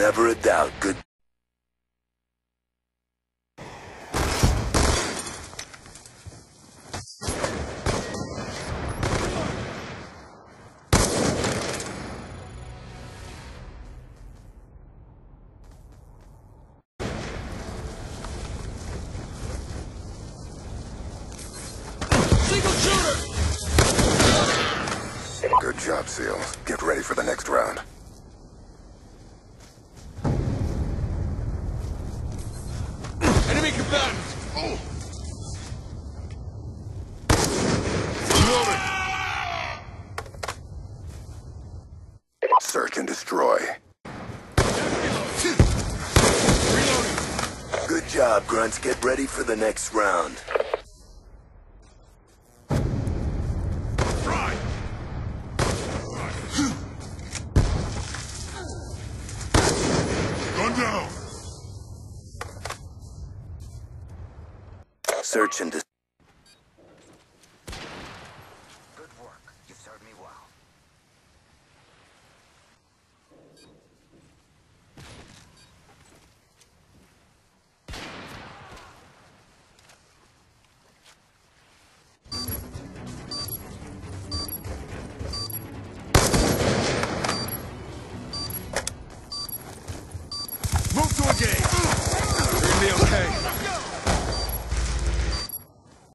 Never a doubt. Good. Good job, SEALs. Get ready for the next round. Enemy combatants! Oh! Search and destroy. Reloading! Good job, Grunts. Get ready for the next round. Right! Gun down! Search and destroy.